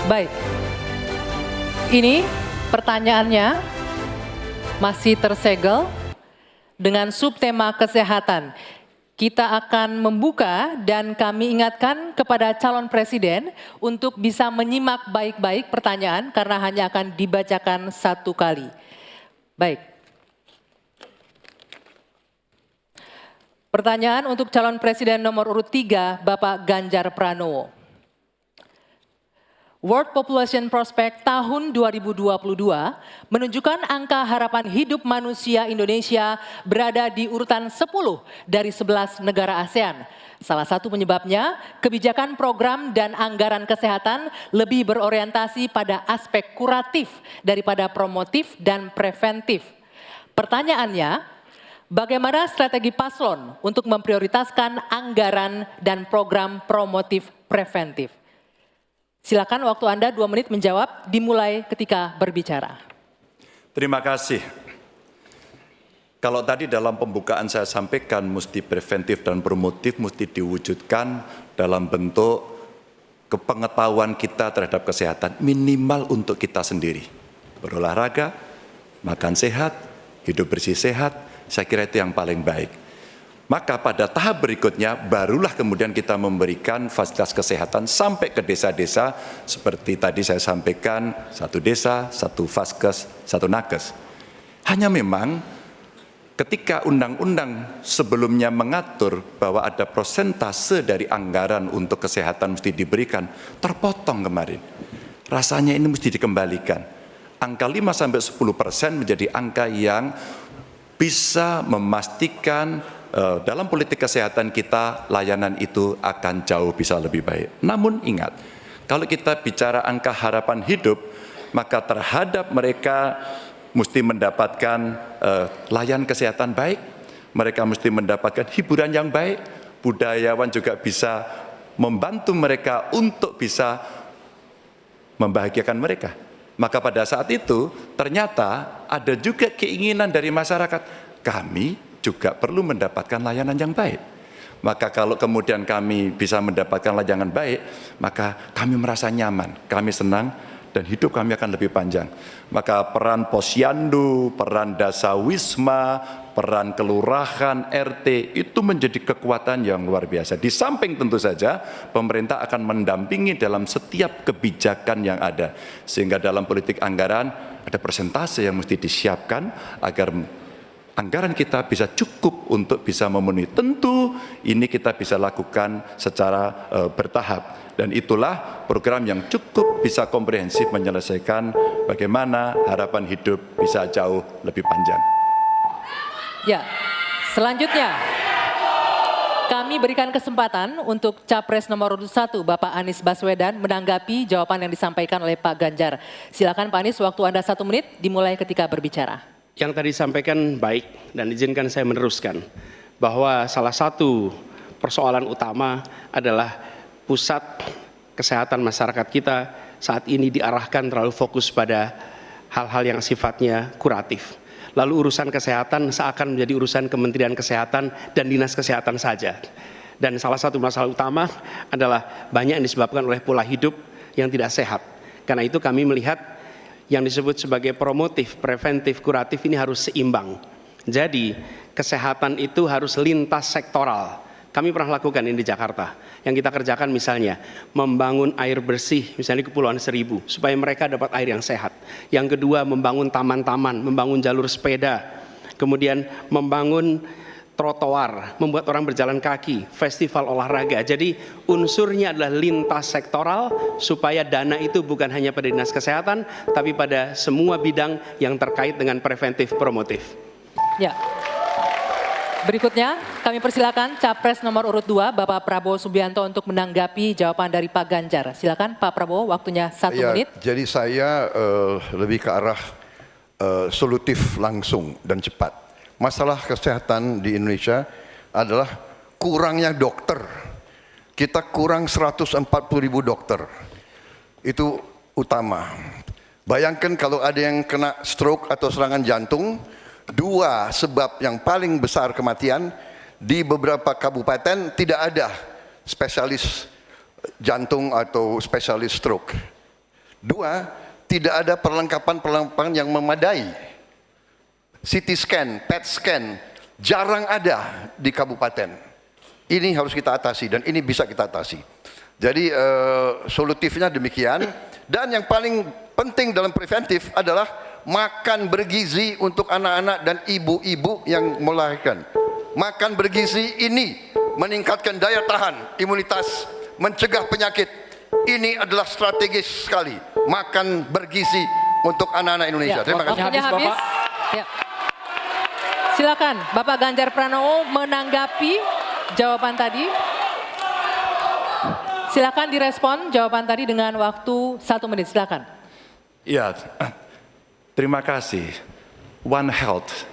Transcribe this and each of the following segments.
Baik, ini pertanyaannya masih tersegel dengan subtema kesehatan. Kita akan membuka dan kami ingatkan kepada calon presiden untuk bisa menyimak baik-baik pertanyaan karena hanya akan dibacakan satu kali. Baik. Pertanyaan untuk calon presiden nomor urut 3, Bapak Ganjar Pranowo. World Population Prospect tahun 2022 menunjukkan angka harapan hidup manusia Indonesia berada di urutan 10 dari 11 negara ASEAN. Salah satu penyebabnya, kebijakan program dan anggaran kesehatan lebih berorientasi pada aspek kuratif daripada promotif dan preventif. Pertanyaannya, bagaimana strategi paslon untuk memprioritaskan anggaran dan program promotif preventif? Silakan waktu Anda 2 menit menjawab, dimulai ketika berbicara. Terima kasih. Kalau tadi dalam pembukaan saya sampaikan mesti preventif dan promotif mesti diwujudkan dalam bentuk kepengetahuan kita terhadap kesehatan minimal untuk kita sendiri. Berolahraga, makan sehat, hidup bersih sehat, saya kira itu yang paling baik. Maka pada tahap berikutnya barulah kemudian kita memberikan fasilitas kesehatan sampai ke desa-desa seperti tadi saya sampaikan, 1 desa, 1 vaskes, 1 nakes. Hanya memang ketika undang-undang sebelumnya mengatur bahwa ada persentase dari anggaran untuk kesehatan mesti diberikan, terpotong kemarin. Rasanya ini mesti dikembalikan. Angka 5-10% menjadi angka yang bisa memastikan dalam politik kesehatan kita, layanan itu akan jauh bisa lebih baik. Namun ingat, kalau kita bicara angka harapan hidup, maka terhadap mereka mesti mendapatkan layanan kesehatan baik, mereka mesti mendapatkan hiburan yang baik, budayawan juga bisa membantu mereka untuk bisa membahagiakan mereka. Maka pada saat itu ternyata ada juga keinginan dari masyarakat, kami juga perlu mendapatkan layanan yang baik. Maka kalau kemudian kami bisa mendapatkan layanan baik, maka kami merasa nyaman, kami senang, dan hidup kami akan lebih panjang. Maka peran posyandu, peran dasawisma, peran kelurahan, RT, itu menjadi kekuatan yang luar biasa. Di samping tentu saja, pemerintah akan mendampingi dalam setiap kebijakan yang ada. Sehingga dalam politik anggaran, ada persentase yang mesti disiapkan agar anggaran kita bisa cukup untuk bisa memenuhi. Tentu ini kita bisa lakukan secara bertahap. Dan itulah program yang cukup bisa komprehensif menyelesaikan bagaimana harapan hidup bisa jauh lebih panjang. Ya, selanjutnya kami berikan kesempatan untuk Capres nomor urut 1 Bapak Anies Baswedan menanggapi jawaban yang disampaikan oleh Pak Ganjar. Silakan Pak Anies, waktu Anda 1 menit dimulai ketika berbicara. Yang tadi disampaikan baik dan izinkan saya meneruskan bahwa salah satu persoalan utama adalah pusat kesehatan masyarakat kita saat ini diarahkan terlalu fokus pada hal-hal yang sifatnya kuratif. Lalu urusan kesehatan seakan menjadi urusan Kementerian Kesehatan dan Dinas Kesehatan saja. Dan salah satu masalah utama adalah banyak yang disebabkan oleh pola hidup yang tidak sehat. Karena itu kami melihat yang disebut sebagai promotif, preventif, kuratif ini harus seimbang. Jadi kesehatan itu harus lintas sektoral. Kami pernah lakukan ini di Jakarta. Yang kita kerjakan misalnya membangun air bersih misalnya di Kepulauan Seribu supaya mereka dapat air yang sehat. Yang kedua membangun taman-taman, membangun jalur sepeda. Kemudian membangun trotoar, membuat orang berjalan kaki, festival olahraga. Jadi unsurnya adalah lintas sektoral supaya dana itu bukan hanya pada Dinas Kesehatan, tapi pada semua bidang yang terkait dengan preventif promotif. Ya. Berikutnya kami persilakan Capres nomor urut 2 Bapak Prabowo Subianto untuk menanggapi jawaban dari Pak Ganjar. Silakan Pak Prabowo, waktunya 1 menit. Jadi saya lebih ke arah solutif langsung dan cepat. Masalah kesehatan di Indonesia adalah kurangnya dokter. Kita kurang 140.000 dokter. Itu utama. Bayangkan kalau ada yang kena stroke atau serangan jantung, 2 sebab yang paling besar kematian di beberapa kabupaten tidak ada spesialis jantung atau spesialis stroke. Dua, tidak ada perlengkapan-perlengkapan yang memadai. CT scan, PET scan, jarang ada di kabupaten. Ini harus kita atasi dan ini bisa kita atasi. Jadi solutifnya demikian. Dan yang paling penting dalam preventif adalah makan bergizi untuk anak-anak dan ibu-ibu yang melahirkan. Makan bergizi ini meningkatkan daya tahan, imunitas, mencegah penyakit. Ini adalah strategis sekali. Makan bergizi untuk anak-anak Indonesia. Ya, Terima kasih. waktunya habis. Ya. Silakan Bapak Ganjar Pranowo menanggapi jawaban tadi. Silakan direspon jawaban tadi dengan waktu 1 menit. Silakan. Ya, terima kasih. One Health,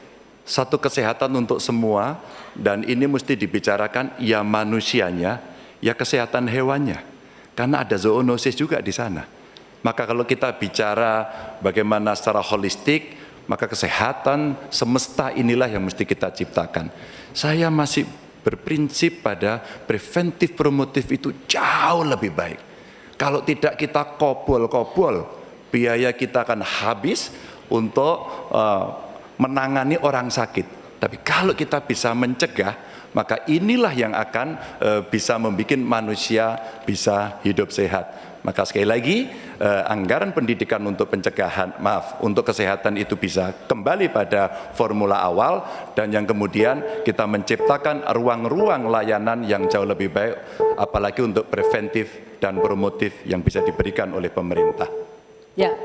satu kesehatan untuk semua, dan ini mesti dibicarakan ya manusianya, ya kesehatan hewannya. Karena ada zoonosis juga di sana. Maka kalau kita bicara bagaimana secara holistik, maka kesehatan semesta inilah yang mesti kita ciptakan. Saya masih berprinsip pada preventif promotif itu jauh lebih baik. Kalau tidak kita kobol-kobol, biaya kita akan habis untuk menangani orang sakit. Tapi kalau kita bisa mencegah, maka inilah yang akan bisa membuat manusia bisa hidup sehat. Maka sekali lagi, anggaran pendidikan untuk pencegahan, untuk kesehatan itu bisa kembali pada formula awal, dan yang kemudian kita menciptakan ruang-ruang layanan yang jauh lebih baik, apalagi untuk preventif dan promotif yang bisa diberikan oleh pemerintah. Ya,